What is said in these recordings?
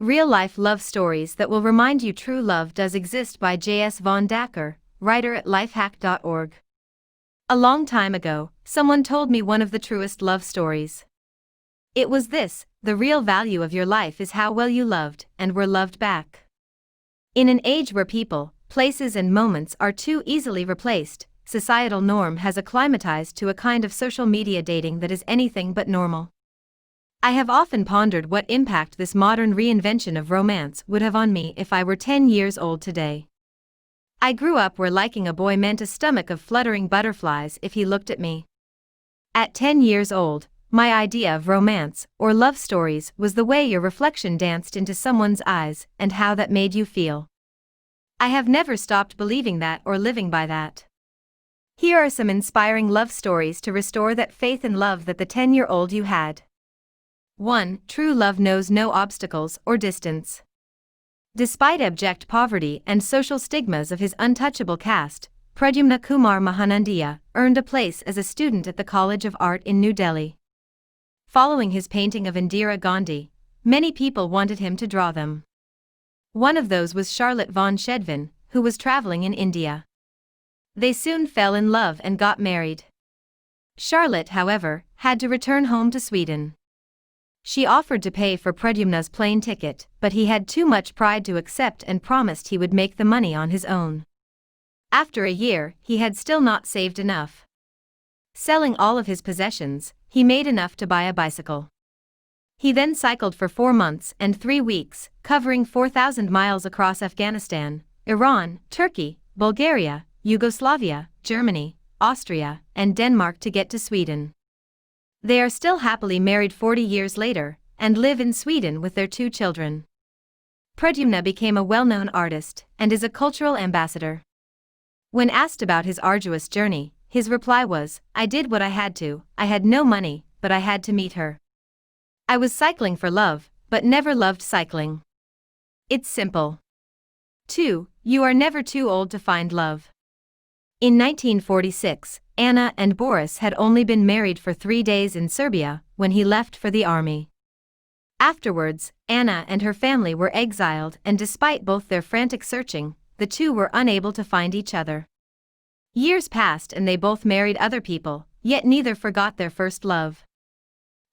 Real-life love stories that will remind you true love does exist by J.S. Von Dacker, writer at lifehack.org. A long time ago, someone told me one of the truest love stories. It was this: the real value of your life is how well you loved and were loved back. In an age where people, places and moments are too easily replaced, societal norm has acclimatized to a kind of social media dating that is anything but normal. I have often pondered what impact this modern reinvention of romance would have on me if I were 10 years old today. I grew up where liking a boy meant a stomach of fluttering butterflies if he looked at me. At 10 years old, my idea of romance, or love stories, was the way your reflection danced into someone's eyes and how that made you feel. I have never stopped believing that or living by that. Here are some inspiring love stories to restore that faith and love that the 10-year-old you had. 1. True love knows no obstacles or distance. Despite abject poverty and social stigmas of his untouchable caste, Pradyumna Kumar Mahanandiya earned a place as a student at the College of Art in New Delhi. Following his painting of Indira Gandhi, many people wanted him to draw them. One of those was Charlotte von Schedvin, who was traveling in India. They soon fell in love and got married. Charlotte, however, had to return home to Sweden. She offered to pay for Pradyumna's plane ticket, but he had too much pride to accept and promised he would make the money on his own. After a year, he had still not saved enough. Selling all of his possessions, he made enough to buy a bicycle. He then cycled for 4 months and 3 weeks, covering 4,000 miles across Afghanistan, Iran, Turkey, Bulgaria, Yugoslavia, Germany, Austria, and Denmark to get to Sweden. They are still happily married 40 years later, and live in Sweden with their 2 children. Pradyumna became a well-known artist, and is a cultural ambassador. When asked about his arduous journey, his reply was, "I did what I had to. I had no money, but I had to meet her. I was cycling for love, but never loved cycling. It's simple." 2. You are never too old to find love. In 1946, Anna and Boris had only been married for 3 days in Serbia when he left for the army. Afterwards, Anna and her family were exiled, and despite both their frantic searching, the two were unable to find each other. Years passed and they both married other people, yet neither forgot their first love.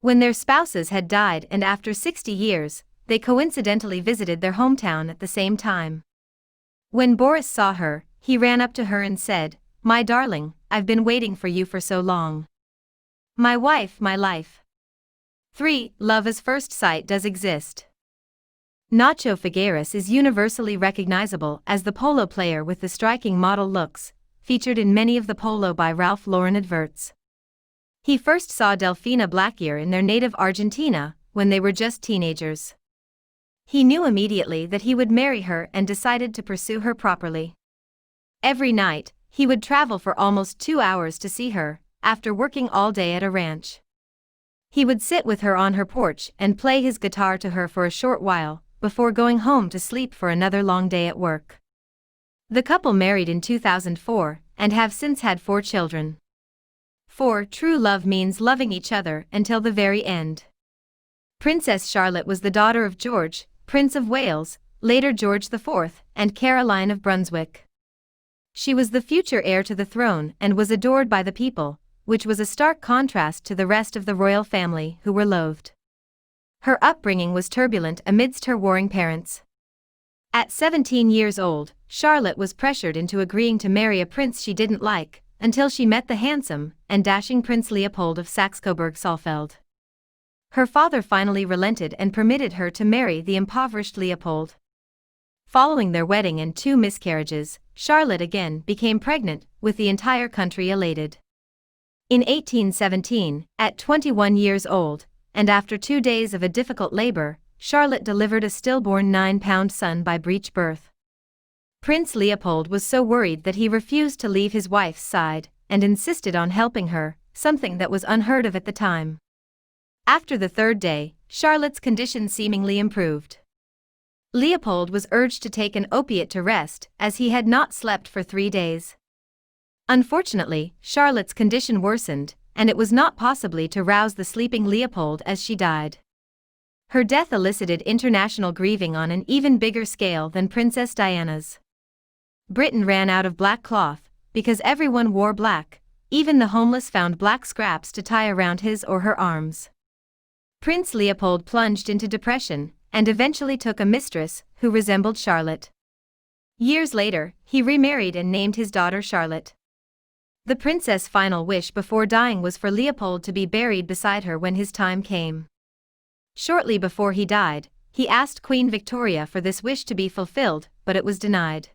When their spouses had died and after 60 years, they coincidentally visited their hometown at the same time. When Boris saw her, he ran up to her and said, "My darling, I've been waiting for you for so long. My wife, my life." 3. Love at first sight does exist. Nacho Figueras is universally recognizable as the polo player with the striking model looks, featured in many of the Polo by Ralph Lauren adverts. He first saw Delfina Blaquier in their native Argentina, when they were just teenagers. He knew immediately that he would marry her and decided to pursue her properly. Every night, he would travel for almost 2 hours to see her, after working all day at a ranch. He would sit with her on her porch and play his guitar to her for a short while, before going home to sleep for another long day at work. The couple married in 2004, and have since had 4 children. 4. True love means loving each other until the very end. Princess Charlotte was the daughter of George, Prince of Wales, later George IV, and Caroline of Brunswick. She was the future heir to the throne and was adored by the people, which was a stark contrast to the rest of the royal family who were loathed. Her upbringing was turbulent amidst her warring parents. At 17 years old, Charlotte was pressured into agreeing to marry a prince she didn't like, until she met the handsome and dashing Prince Leopold of Saxe-Coburg-Saalfeld. Her father finally relented and permitted her to marry the impoverished Leopold. Following their wedding and 2 miscarriages, Charlotte again became pregnant, with the entire country elated. In 1817, at 21 years old, and after 2 days of a difficult labor, Charlotte delivered a stillborn 9-pound son by breech birth. Prince Leopold was so worried that he refused to leave his wife's side, and insisted on helping her, something that was unheard of at the time. After the 3rd day, Charlotte's condition seemingly improved. Leopold was urged to take an opiate to rest, as he had not slept for 3 days. Unfortunately, Charlotte's condition worsened, and it was not possible to rouse the sleeping Leopold as she died. Her death elicited international grieving on an even bigger scale than Princess Diana's. Britain ran out of black cloth, because everyone wore black, even the homeless found black scraps to tie around his or her arms. Prince Leopold plunged into depression, and eventually took a mistress who resembled Charlotte. Years later, he remarried and named his daughter Charlotte. The princess' final wish before dying was for Leopold to be buried beside her when his time came. Shortly before he died, he asked Queen Victoria for this wish to be fulfilled, but it was denied.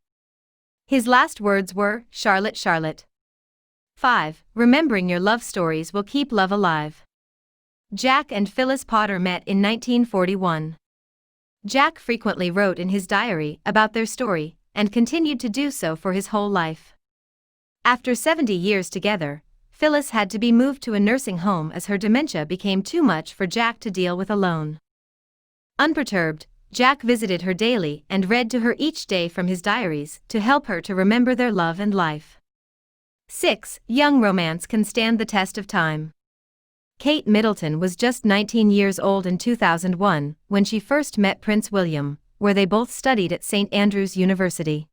His last words were, "Charlotte, Charlotte." 5. Remembering your love stories will keep love alive. Jack and Phyllis Potter met in 1941. Jack frequently wrote in his diary about their story, and continued to do so for his whole life. After 70 years together, Phyllis had to be moved to a nursing home as her dementia became too much for Jack to deal with alone. Unperturbed, Jack visited her daily and read to her each day from his diaries to help her to remember their love and life. 6. Young romance can stand the test of time. Kate Middleton was just 19 years old in 2001 when she first met Prince William, where they both studied at St. Andrews University.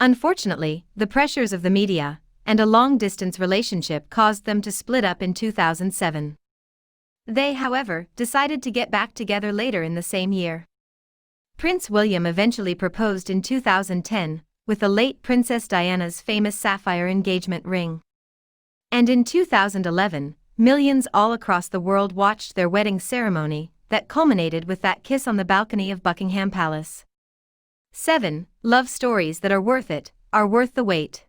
Unfortunately, the pressures of the media and a long-distance relationship caused them to split up in 2007. They, however, decided to get back together later in the same year. Prince William eventually proposed in 2010, with the late Princess Diana's famous sapphire engagement ring. And in 2011, millions all across the world watched their wedding ceremony that culminated with that kiss on the balcony of Buckingham Palace. 7. Love stories that are worth the wait.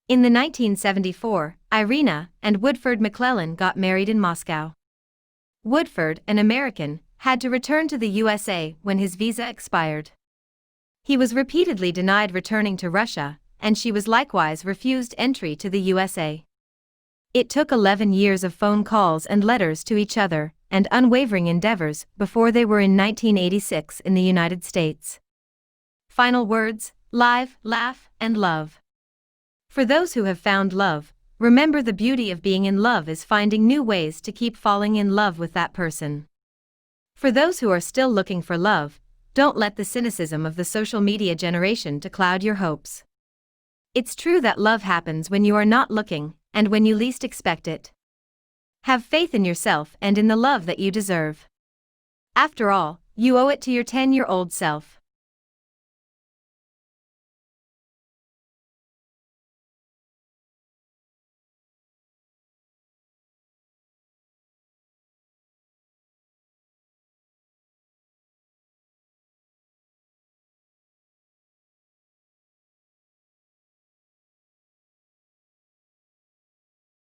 In the 1974, Irina and Woodford McClellan got married in Moscow. Woodford, an American, had to return to the USA when his visa expired. He was repeatedly denied returning to Russia, and she was likewise refused entry to the USA. It took 11 years of phone calls and letters to each other, and unwavering endeavors, before they were in 1986 in the United States. Final words: live, laugh, and love. For those who have found love, remember the beauty of being in love is finding new ways to keep falling in love with that person. For those who are still looking for love, don't let the cynicism of the social media generation to cloud your hopes. It's true that love happens when you are not looking, and when you least expect it. Have faith in yourself and in the love that you deserve. After all, you owe it to your 10-year-old self.